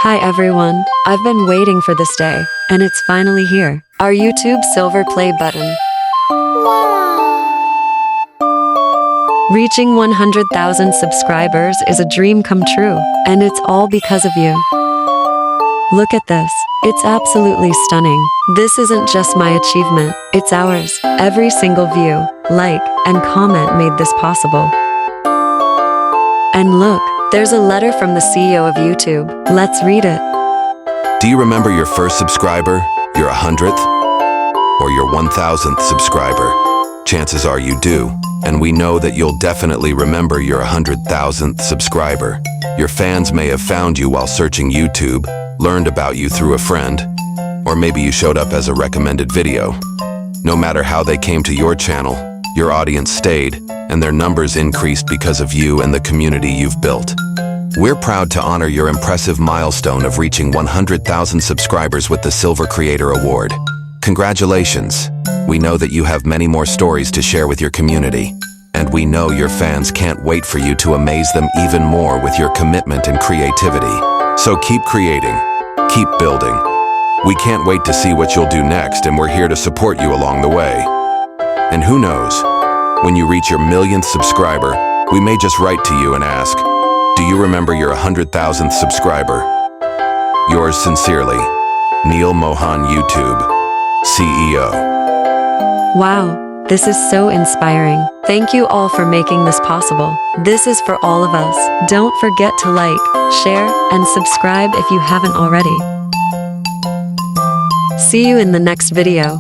Hi everyone, I've been waiting for this day, and it's finally here. Our YouTube silver play button. Reaching 100,000 subscribers is a dream come true, and it's all because of you. Look at this. It's absolutely stunning. This isn't just my achievement, it's ours. Every single view, like, and comment made this possible. And look, there's a letter from the CEO of YouTube. Let's read it. Do you remember your first subscriber, your 100th, or your 1000th subscriber? Chances are you do, and we know that you'll definitely remember your 100,000th subscriber. Your fans may have found you while searching YouTube, learned about you through a friend, or maybe you showed up as a recommended video. No matter how they came to your channel, your audience stayed, and their numbers increased because of you and the community you've built. We're proud to honor your impressive milestone of reaching 100,000 subscribers with the Silver Creator Award. Congratulations! We know that you have many more stories to share with your community, and we know your fans can't wait for you to amaze them even more with your commitment and creativity. So keep creating, keep building. We can't wait to see what you'll do next, and we're here to support you along the way. And who knows, when you reach your 1,000,000th subscriber, we may just write to you and ask, do you remember your 100,000th subscriber? Yours sincerely, Neil Mohan, YouTube, CEO. Wow, this is so inspiring. Thank you all for making this possible. This is for all of us. Don't forget to like, share, and subscribe if you haven't already. See you in the next video.